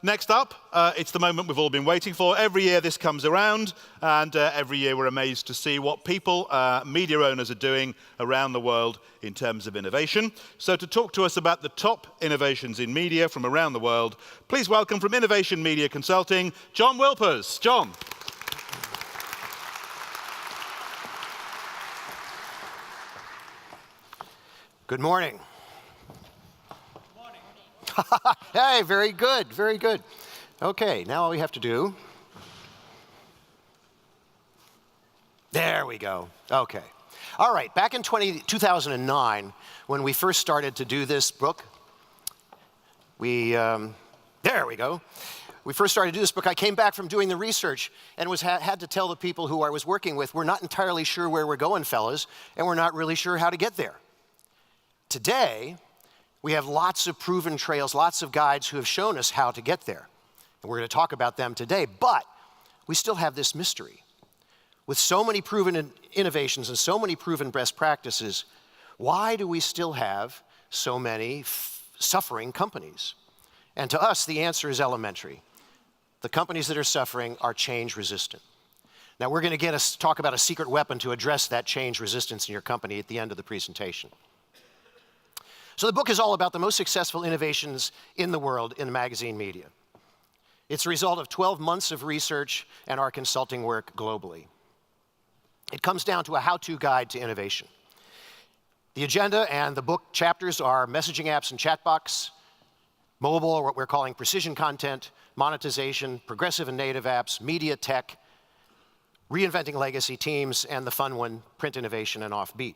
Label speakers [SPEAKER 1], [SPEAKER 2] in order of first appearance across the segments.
[SPEAKER 1] Next up, it's the moment we've all been waiting for. Every year this comes around, and every year we're amazed to see what people, media owners, are doing around the world in terms of innovation. So to talk to us about the top innovations in media from around the world, please welcome from Innovation Media Consulting, John Wilpers. John.
[SPEAKER 2] Good morning. Hey, very good, very good. Okay, now all we have to do, there we go, okay. All right, back in 2009, when we first started to do this book, there we go. We first started to do this book, I came back from doing the research and had to tell the people who I was working with, we're not entirely sure where we're going, fellas, and we're not really sure how to get there. Today, we have lots of proven trails, lots of guides who have shown us how to get there. And we're going to talk about them today, but we still have this mystery. With so many proven innovations and so many proven best practices, why do we still have so many suffering companies? And to us, the answer is elementary. The companies that are suffering are change resistant. Now, we're going to talk about a secret weapon to address that change resistance in your company at the end of the presentation. So the book is all about the most successful innovations in the world in magazine media. It's a result of 12 months of research and our consulting work globally. It comes down to a how-to guide to innovation. The agenda and the book chapters are messaging apps and chatbots, mobile, or what we're calling precision content, monetization, progressive and native apps, media tech, reinventing legacy teams, and the fun one, print innovation and offbeat.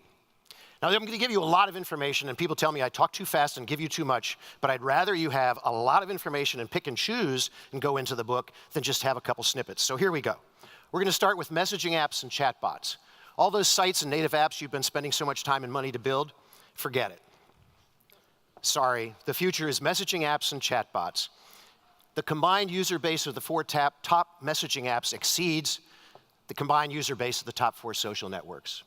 [SPEAKER 2] Now, I'm going to give you a lot of information, and people tell me I talk too fast and give you too much, but I'd rather you have a lot of information and pick and choose and go into the book than just have a couple snippets. So here we go. We're going to start with messaging apps and chatbots. All those sites and native apps you've been spending so much time and money to build, forget it. Sorry, the future is messaging apps and chatbots. The combined user base of the four top messaging apps exceeds the combined user base of the top 4 social networks.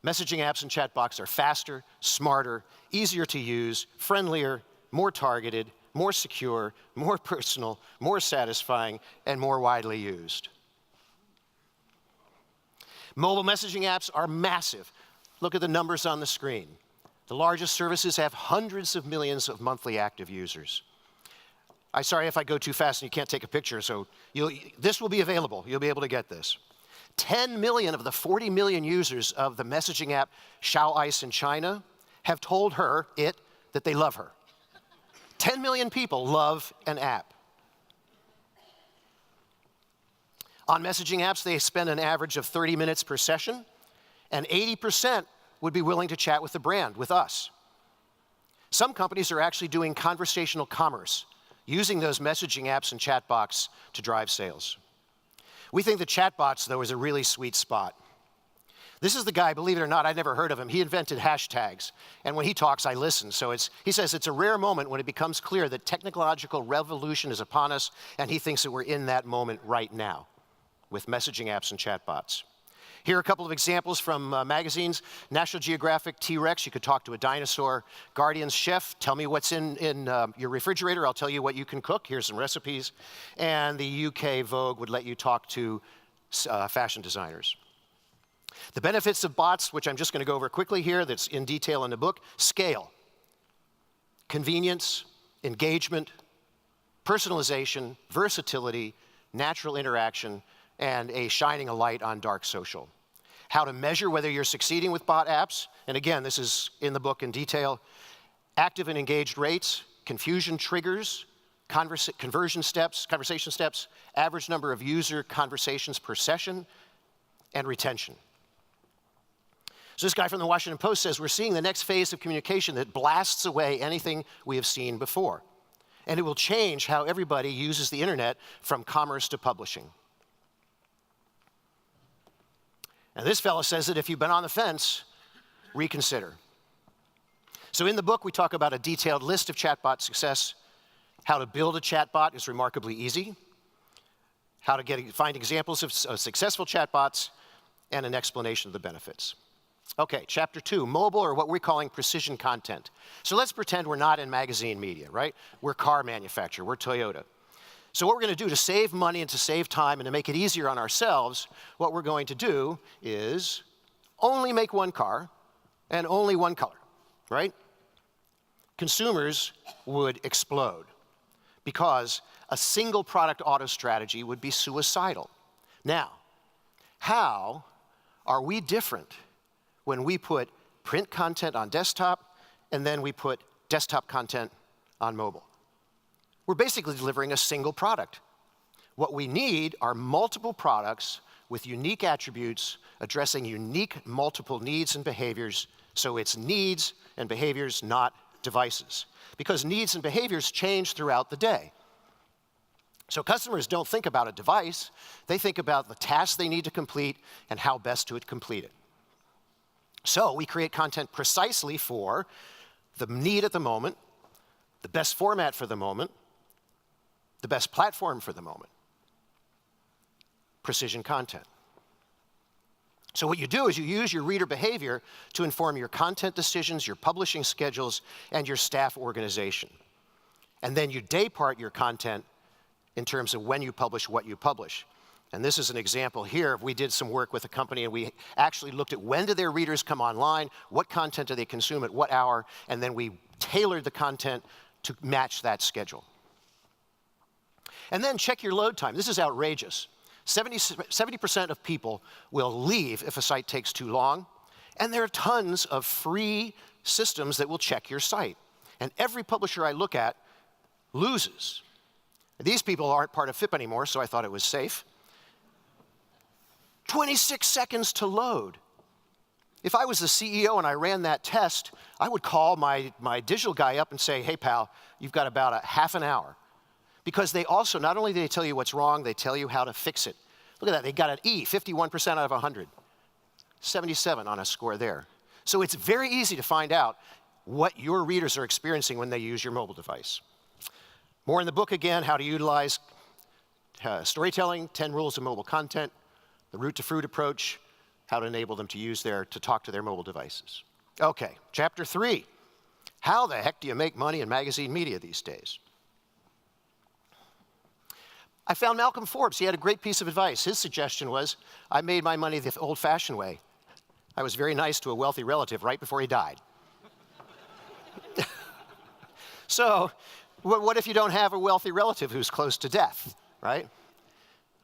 [SPEAKER 2] Messaging apps and chatbots are faster, smarter, easier to use, friendlier, more targeted, more secure, more personal, more satisfying, and more widely used. Mobile messaging apps are massive. Look at the numbers on the screen. The largest services have hundreds of millions of monthly active users. I'm sorry if I go too fast and you can't take a picture, so this will be available. You'll be able to get this. 10 million of the 40 million users of the messaging app Xiao Ice in China have told it that they love her. 10 million people love an app. On messaging apps, they spend an average of 30 minutes per session, and 80% would be willing to chat with the brand, with us. Some companies are actually doing conversational commerce, using those messaging apps and chatbots to drive sales. We think the chatbots, though, is a really sweet spot. This is the guy, believe it or not, I'd never heard of him. He invented hashtags, and when he talks, I listen. So he says it's a rare moment when it becomes clear that technological revolution is upon us, and he thinks that we're in that moment right now with messaging apps and chatbots. Here are a couple of examples from magazines. National Geographic, T-Rex, you could talk to a dinosaur. Guardian's Chef, tell me what's in your refrigerator, I'll tell you what you can cook. Here's some recipes. And the UK Vogue would let you talk to fashion designers. The benefits of bots, which I'm just going to go over quickly here, that's in detail in the book: scale, convenience, engagement, personalization, versatility, natural interaction, and a shining a light on dark social. How to measure whether you're succeeding with bot apps, and again, this is in the book in detail. Active and engaged rates, confusion triggers, conversation steps, average number of user conversations per session, and retention. So this guy from the Washington Post says, we're seeing the next phase of communication that blasts away anything we have seen before. And it will change how everybody uses the internet, from commerce to publishing. And this fellow says that if you've been on the fence, reconsider. So in the book, we talk about a detailed list of chatbot success. How to build a chatbot is remarkably easy. How to find examples of successful chatbots, and an explanation of the benefits. Okay, chapter 2, mobile, or what we're calling precision content. So let's pretend we're not in magazine media, right? We're car manufacturer, we're Toyota. So what we're going to do to save money and to save time and to make it easier on ourselves, what we're going to do is only make one car and only one color, right? Consumers would explode because a single product auto strategy would be suicidal. Now, how are we different when we put print content on desktop and then we put desktop content on mobile? We're basically delivering a single product. What we need are multiple products with unique attributes addressing unique multiple needs and behaviors, so it's needs and behaviors, not devices. Because needs and behaviors change throughout the day. So customers don't think about a device, they think about the tasks they need to complete and how best to complete it. So we create content precisely for the need at the moment, the best format for the moment, the best platform for the moment. Precision content. So what you do is you use your reader behavior to inform your content decisions, your publishing schedules, and your staff organization. And then you day part your content in terms of when you publish what you publish. And this is an example here. We did some work with a company and we actually looked at when do their readers come online, what content do they consume at what hour, and then we tailored the content to match that schedule. And then check your load time. This is outrageous. 70% of people will leave if a site takes too long, and there are tons of free systems that will check your site. And every publisher I look at loses. These people aren't part of FIPP anymore, so I thought it was safe. 26 seconds to load. If I was the CEO and I ran that test, I would call my digital guy up and say, hey pal, you've got about a half an hour. Because they also, not only do they tell you what's wrong, they tell you how to fix it. Look at that, they got an E, 51% out of 100. 77 on a score there. So it's very easy to find out what your readers are experiencing when they use your mobile device. More in the book again, how to utilize storytelling, 10 rules of mobile content, the root to fruit approach, how to enable them to talk to their mobile devices. Okay, chapter 3. How the heck do you make money in magazine media these days? I found Malcolm Forbes. He had a great piece of advice. His suggestion was, I made my money the old-fashioned way. I was very nice to a wealthy relative right before he died. So, what if you don't have a wealthy relative who's close to death, right?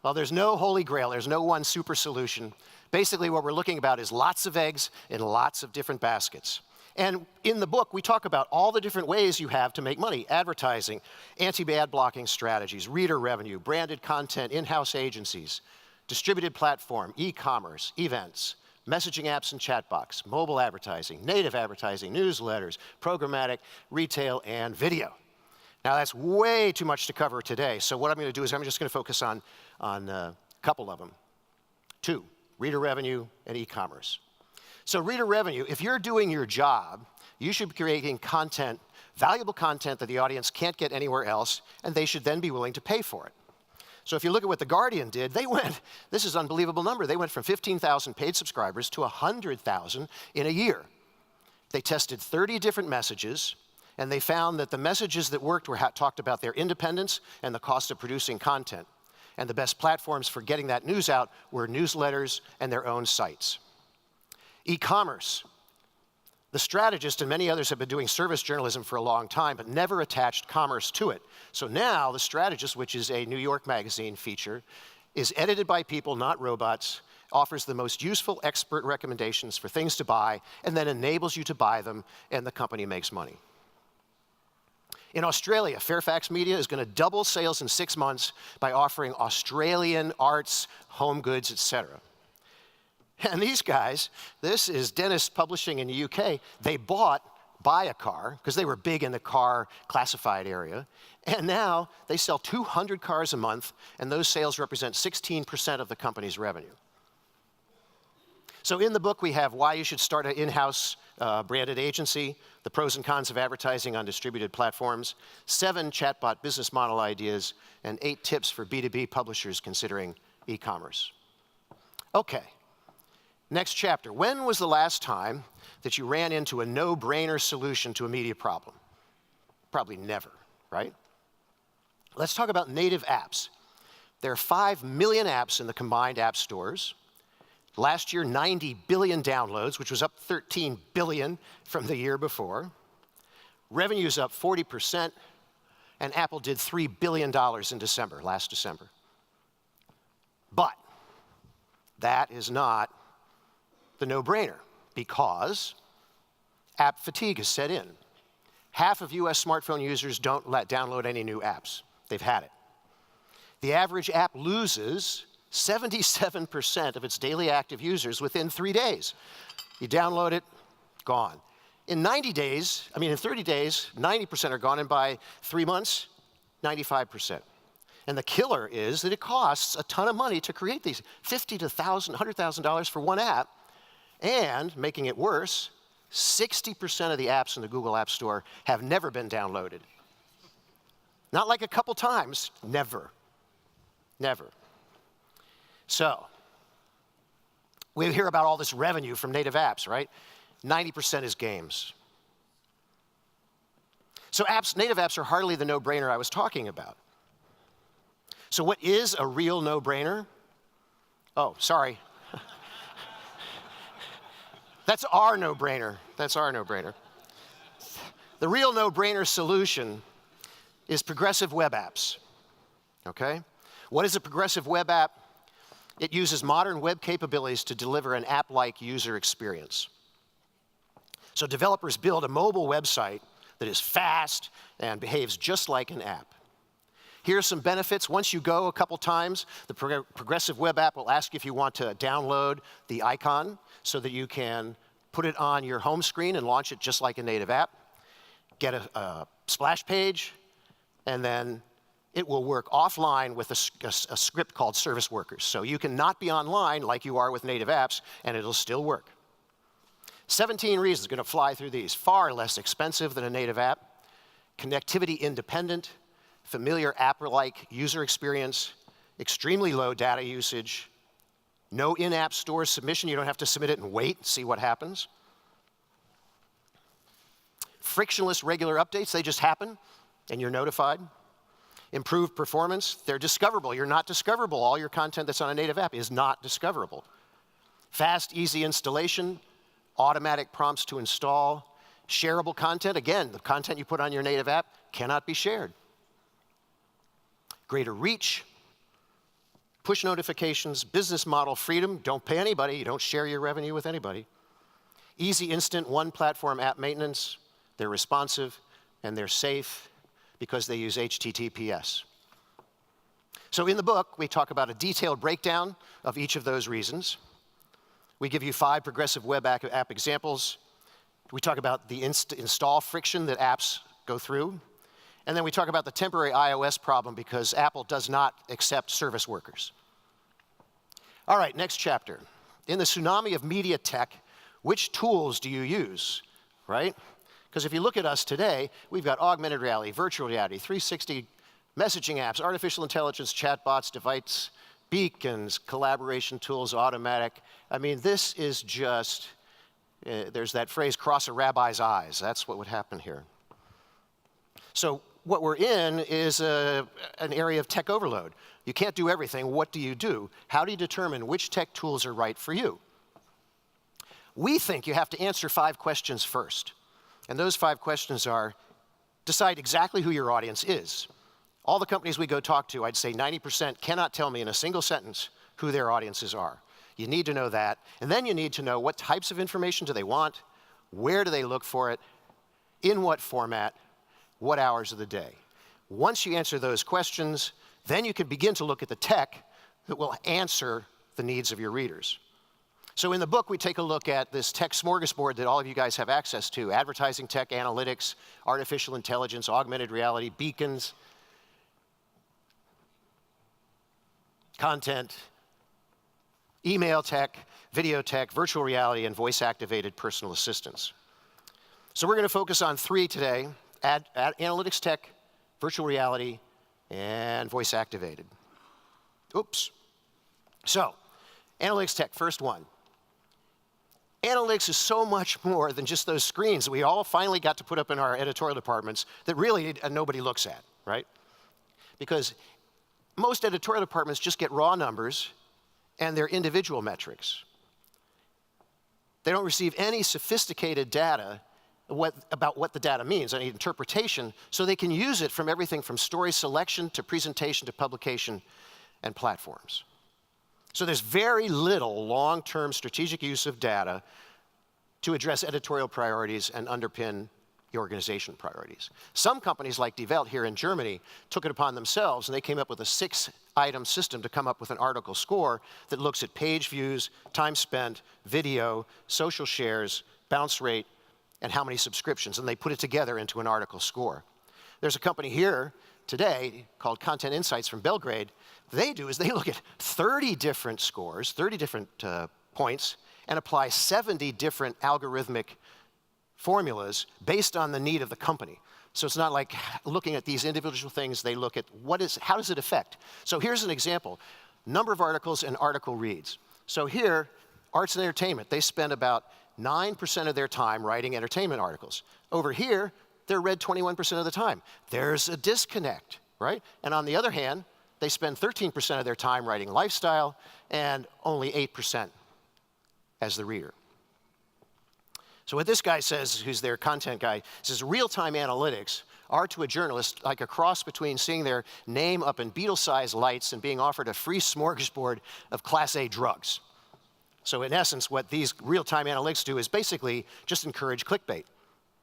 [SPEAKER 2] Well, there's no holy grail. There's no one super solution. Basically, what we're looking about is lots of eggs in lots of different baskets. And in the book, we talk about all the different ways you have to make money. Advertising, anti-ad blocking strategies, reader revenue, branded content, in-house agencies, distributed platform, e-commerce, events, messaging apps and chatbots, mobile advertising, native advertising, newsletters, programmatic, retail, and video. Now, that's way too much to cover today. So what I'm going to do is I'm just going to focus on a couple of them. 2, reader revenue and e-commerce. So reader revenue, if you're doing your job, you should be creating content, valuable content that the audience can't get anywhere else, and they should then be willing to pay for it. So if you look at what The Guardian did, this is an unbelievable number, they went from 15,000 paid subscribers to 100,000 in a year. They tested 30 different messages, and they found that the messages that worked talked about their independence and the cost of producing content. And the best platforms for getting that news out were newsletters and their own sites. E-commerce. The Strategist and many others have been doing service journalism for a long time, but never attached commerce to it. So now The Strategist, which is a New York Magazine feature, is edited by people, not robots, offers the most useful expert recommendations for things to buy, and then enables you to buy them, and the company makes money. In Australia, Fairfax Media is going to double sales in 6 months by offering Australian arts, home goods, etc. And these guys, this is Dennis Publishing in the UK, they bought Buy a Car, because they were big in the car classified area, and now they sell 200 cars a month, and those sales represent 16% of the company's revenue. So in the book, we have why you should start an in-house branded agency, the pros and cons of advertising on distributed platforms, 7 chatbot business model ideas, and 8 tips for B2B publishers considering e-commerce. Okay. Next chapter. When was the last time that you ran into a no-brainer solution to a media problem? Probably never, right? Let's talk about native apps. There are 5 million apps in the combined app stores. Last year, 90 billion downloads, which was up 13 billion from the year before. Revenue's up 40%, and Apple did $3 billion in December, last December. But that is not the no-brainer, because app fatigue has set in. Half of US smartphone users don't download any new apps. They've had it. The average app loses 77% of its daily active users within 3 days. You download it, gone. In 30 days, 90% are gone, and by 3 months, 95%. And the killer is that it costs a ton of money to create these, $50,000 to $100,000 for one app, and making it worse, 60% of the apps in the Google App Store have never been downloaded. Not like a couple times, never. Never. So, we hear about all this revenue from native apps, right? 90% is games. So native apps are hardly the no-brainer I was talking about. So what is a real no-brainer? Oh, sorry. That's our no-brainer. That's our no-brainer. The real no-brainer solution is progressive web apps, okay? What is a progressive web app? It uses modern web capabilities to deliver an app-like user experience. So developers build a mobile website that is fast and behaves just like an app. Here are some benefits. Once you go a couple times, the progressive web app will ask if you want to download the icon so that you can put it on your home screen and launch it just like a native app. Get a splash page, and then it will work offline with a script called service workers. So you can not be online like you are with native apps, and it'll still work. 17 reasons going to fly through these. Far less expensive than a native app, connectivity independent, familiar app-like user experience, extremely low data usage, no in-app store submission. You don't have to submit it and wait and see what happens. Frictionless regular updates, they just happen and you're notified. Improved performance, they're discoverable. You're not discoverable. All your content that's on a native app is not discoverable. Fast, easy installation, automatic prompts to install, shareable content. Again, the content you put on your native app cannot be shared. Greater reach, push notifications, business model freedom. Don't pay anybody. You don't share your revenue with anybody. Easy, instant, one-platform app maintenance. They're responsive, and they're safe because they use HTTPS. So in the book, we talk about a detailed breakdown of each of those reasons. We give you 5 progressive web app examples. We talk about the install friction that apps go through. And then we talk about the temporary iOS problem because Apple does not accept service workers. All right, next chapter. In the tsunami of media tech, which tools do you use, right? Because if you look at us today, we've got augmented reality, virtual reality, 360 messaging apps, artificial intelligence, chatbots, device, beacons, collaboration tools, automatic. I mean, this is just, there's that phrase, cross a rabbi's eyes. That's what would happen here. So what we're in is an area of tech overload. You can't do everything. What do you do? How do you determine which tech tools are right for you? We think you have to answer 5 questions first. And those 5 questions are, decide exactly who your audience is. All the companies we go talk to, I'd say 90% cannot tell me in a single sentence who their audiences are. You need to know that. And then you need to know what types of information do they want, where do they look for it, in what format, what hours of the day. Once you answer those questions, then you can begin to look at the tech that will answer the needs of your readers. So in the book, we take a look at this tech smorgasbord that all of you guys have access to: advertising tech, analytics, artificial intelligence, augmented reality, beacons, content, email tech, video tech, virtual reality, and voice-activated personal assistants. So we're going to focus on 3 today: analytics tech, virtual reality, and voice-activated. Oops. So, analytics tech, first one. Analytics is so much more than just those screens that we all finally got to put up in our editorial departments that really nobody looks at, right? because most editorial departments just get raw numbers and their individual metrics. They don't receive any sophisticated data about what the data means, any interpretation, so they can use it from everything from story selection to presentation to publication and platforms. So there's very little long-term strategic use of data to address editorial priorities and underpin the organization priorities. Some companies like Die Welt here in Germany took it upon themselves and they came up with a 6-item system to come up with an article score that looks at page views, time spent, video, social shares, bounce rate, and how many subscriptions, and they put it together into an article score. There's a company here today called Content Insights from Belgrade. What they do is they look at 30 different scores, 30 different points, and apply 70 different algorithmic formulas based on the need of the company. So it's not like looking at these individual things, they look at how does it affect? So here's an example, number of articles and article reads. So here, arts and entertainment, they spend about 9% of their time writing entertainment articles. Over here, they're read 21% of the time. There's a disconnect, right? And on the other hand, they spend 13% of their time writing lifestyle and only 8% as the reader. So what this guy says, who's their content guy, says real-time analytics are to a journalist like a cross between seeing their name up in Beatle-sized lights and being offered a free smorgasbord of Class A drugs. So in essence, what these real-time analytics do is basically just encourage clickbait.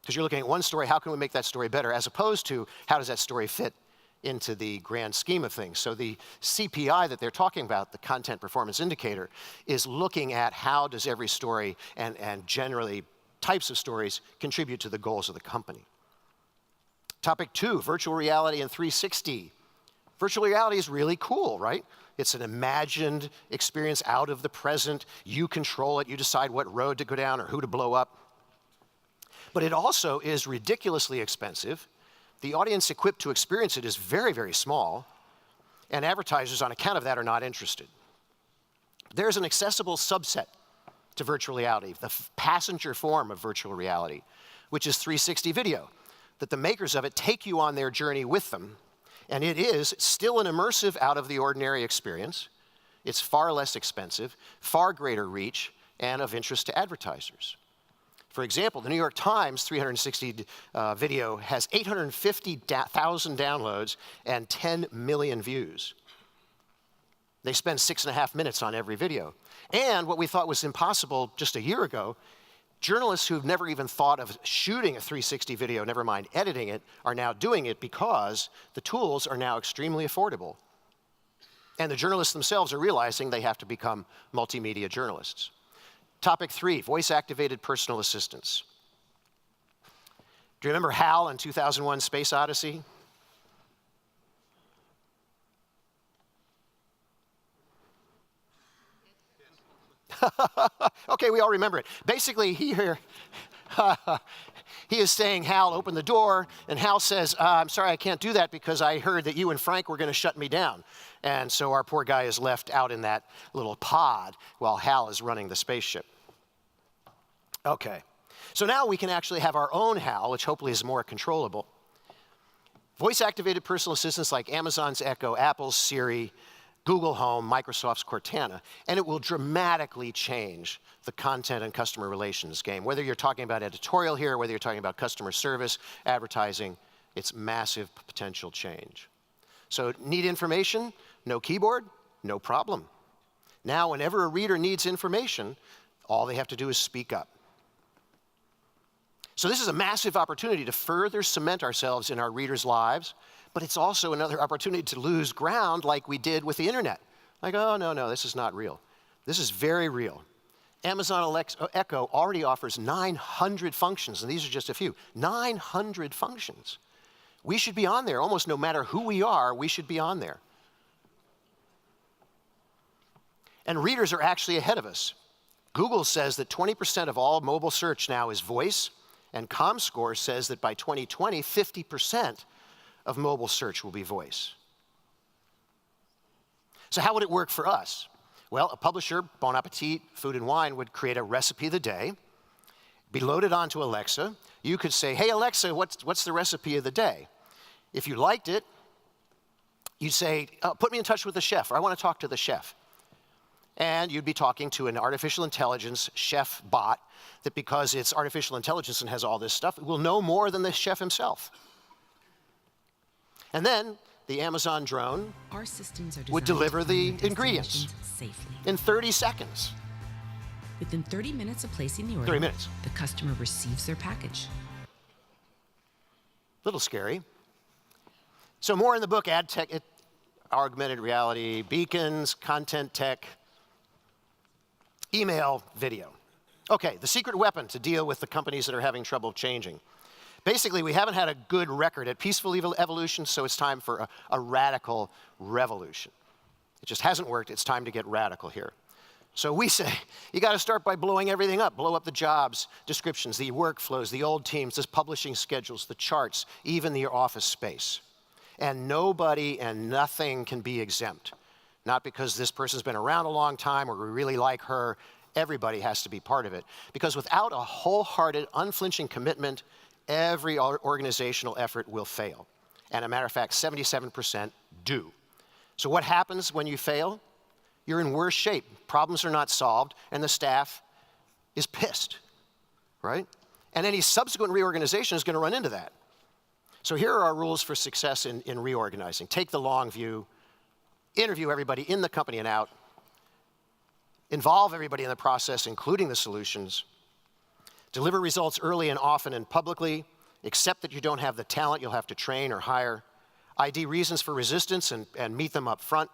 [SPEAKER 2] Because you're looking at one story, how can we make that story better, as opposed to how does that story fit into the grand scheme of things. So the CPI that they're talking about, the Content Performance Indicator, is looking at how does every story and generally types of stories contribute to the goals of the company. Topic 2, virtual reality and 360. Virtual reality is really cool, right? It's an imagined experience out of the present. You control it. You decide what road to go down or who to blow up. But it also is ridiculously expensive. The audience equipped to experience it is very, very small. And advertisers, on account of that, are not interested. There's an accessible subset to virtual reality, the passenger form of virtual reality, which is 360 video, that the makers of it take you on their journey with them. And it is still an immersive, out-of-the-ordinary experience. It's far less expensive, far greater reach, and of interest to advertisers. For example, the New York Times 360 video has 850,000 downloads and 10 million views. They spend 6.5 minutes on every video. And what we thought was impossible just a year ago, journalists who've never even thought of shooting a 360 video, never mind editing it, are now doing it because the tools are now extremely affordable. And the journalists themselves are realizing they have to become multimedia journalists. Topic 3, voice-activated personal assistants. Do you remember HAL in 2001 Space Odyssey? Okay, we all remember it. Basically, he is saying, Hal, open the door, and Hal says, I'm sorry, I can't do that because I heard that you and Frank were going to shut me down. And so our poor guy is left out in that little pod while Hal is running the spaceship. Okay, so now we can actually have our own Hal, which hopefully is more controllable. Voice-activated personal assistants like Amazon's Echo, Apple's Siri, Google Home, Microsoft's Cortana, and it will dramatically change the content and customer relations game. Whether you're talking about editorial here, whether you're talking about customer service, advertising, it's massive potential change. So need information? No keyboard? No problem. Now, whenever a reader needs information, all they have to do is speak up. So this is a massive opportunity to further cement ourselves in our readers' lives, but it's also another opportunity to lose ground like we did with the internet. Like, oh, no, this is not real. This is very real. Amazon Echo already offers 900 functions, and these are just a few. 900 functions. We should be on there. Almost no matter who we are, we should be on there. And readers are actually ahead of us. Google says that 20% of all mobile search now is voice, and ComScore says that by 2020, 50% of mobile search will be voice. So how would it work for us? Well, a publisher, Bon Appetit, Food and Wine, would create a recipe of the day, be loaded onto Alexa. You could say, hey, Alexa, what's the recipe of the day? If you liked it, You'd say, put me in touch with the chef, or I want to talk to the chef. And you'd be talking to an artificial intelligence chef bot that, because it's artificial intelligence and has all this stuff, will know more than the chef himself. And then the Amazon drone would deliver the ingredients
[SPEAKER 3] safely.
[SPEAKER 2] in 30 seconds.
[SPEAKER 3] Within 30 minutes of placing the order,
[SPEAKER 2] 30 minutes.
[SPEAKER 3] the customer receives their package.
[SPEAKER 2] Little scary. So more in the book: ad tech, augmented reality, beacons, content tech, email, video. Okay, the secret weapon to deal with the companies that are having trouble changing. Basically, we haven't had a good record at peaceful evolution, so it's time for a radical revolution. It just hasn't worked. It's time to get radical here. So we say, you got to start by blowing everything up. Blow up the jobs descriptions, the workflows, the old teams, the publishing schedules, the charts, even the office space. And nobody and nothing can be exempt. Not because this person's been around a long time or we really like her. Everybody has to be part of it. Because without a wholehearted, unflinching commitment, every organizational effort will fail. And as a matter of fact, 77% do. So what happens when you fail? You're in worse shape. Problems are not solved, and the staff is pissed, right? And any subsequent reorganization is going to run into that. So here are our rules for success in reorganizing. Take the long view, interview everybody in the company and out, involve everybody in the process, including the solutions, deliver results early and often and publicly, accept that you don't have the talent you'll have to train or hire, ID reasons for resistance and meet them up front,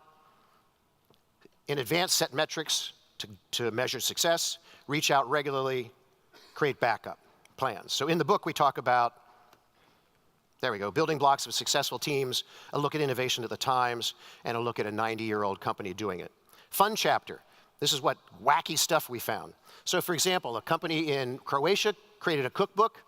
[SPEAKER 2] in advance set metrics to measure success, reach out regularly, create backup plans. So in the book we talk about, there we go, building blocks of successful teams, a look at innovation at the times, and a look at a 90-year-old company doing it. Fun chapter. This is what wacky stuff we found. So for example, a company in Croatia created a cookbook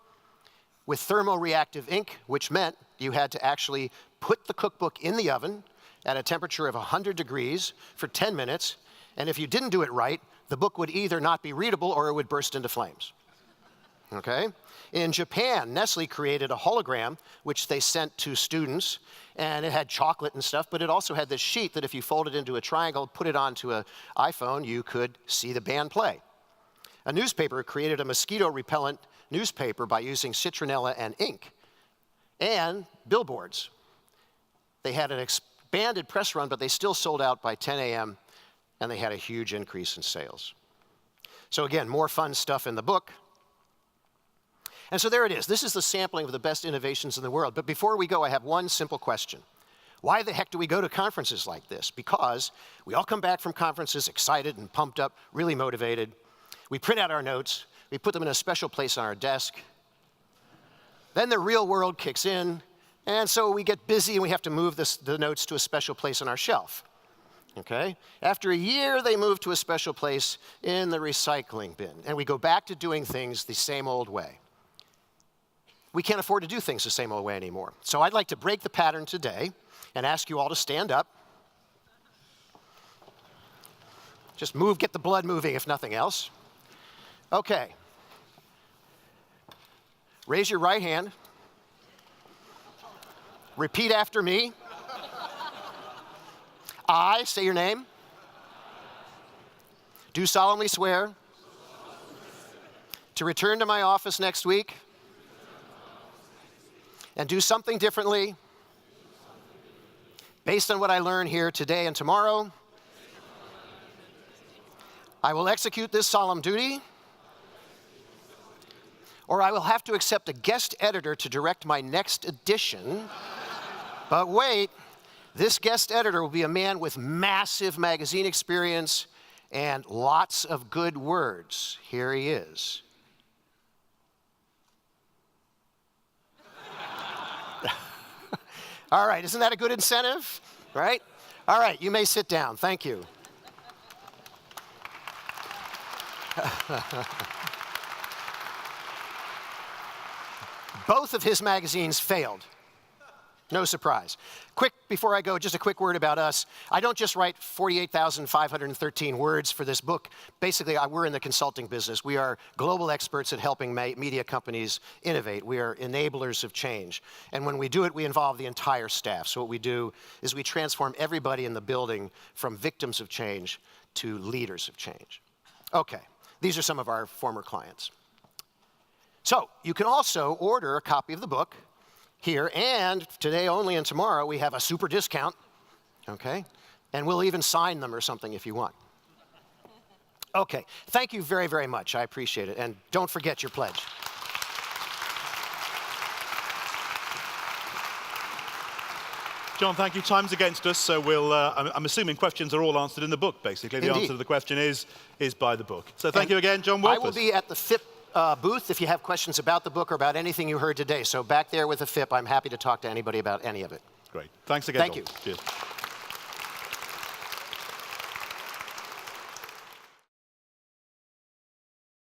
[SPEAKER 2] with thermoreactive ink, which meant you had to actually put the cookbook in the oven at a temperature of 100 degrees for 10 minutes, and if you didn't do it right, the book would either not be readable or it would burst into flames. Okay? In Japan, Nestle created a hologram, which they sent to students, and it had chocolate and stuff, but it also had this sheet that if you folded into a triangle, put it onto an iPhone, you could see the band play. A newspaper created a mosquito-repellent newspaper by using citronella and ink. And billboards. They had an expanded press run, but they still sold out by 10 a.m., and they had a huge increase in sales. So again, more fun stuff in the book. And so there it is. This is the sampling of the best innovations in the world. But before we go, I have one simple question. Why the heck do we go to conferences like this? Because we all come back from conferences excited and pumped up, really motivated. We print out our notes. We put them in a special place on our desk. Then the real world kicks in. And so we get busy and we have to move the notes to a special place on our shelf. Okay? After a year, they move to a special place in the recycling bin. And we go back to doing things the same old way. We can't afford to do things the same old way anymore. So I'd like to break the pattern today and ask you all to stand up. Just move, get the blood moving if nothing else. Okay. Raise your right hand. Repeat after me. I, say your name. Do solemnly swear to return to my office next week and do something differently based on what I learn here today and tomorrow. I will execute this solemn duty, or I will have to accept a guest editor to direct my next edition. But wait, this guest editor will be a man with massive magazine experience and lots of good words. Here he is. All right, isn't that a good incentive, right? All right, you may sit down. Thank you. Both of his magazines failed. No surprise. Quick, before I go, just a quick word about us. I don't just write 48,513 words for this book. Basically, we're in the consulting business. We are global experts at helping media companies innovate. We are enablers of change. And when we do it, we involve the entire staff. So what we do is we transform everybody in the building from victims of change to leaders of change. Okay, these are some of our former clients. So you can also order a copy of the book here, and today only and tomorrow we have a super discount, okay? And we'll even sign them or something if you want. Okay, thank you very, very much. I appreciate it. And don't forget your pledge.
[SPEAKER 1] John, thank you. Time's against us, so I'm assuming questions are all answered in the book, basically. The
[SPEAKER 2] Indeed.
[SPEAKER 1] answer to the question is by the book. So thank you again, John Wilpers.
[SPEAKER 2] I will be at the FIPP booth if you have questions about the book or about anything you heard today. So back there with the FIPP, I'm happy to talk to anybody about any of it.
[SPEAKER 1] Great. Thanks again,
[SPEAKER 2] Thank
[SPEAKER 1] John.
[SPEAKER 2] you.
[SPEAKER 1] Cheers.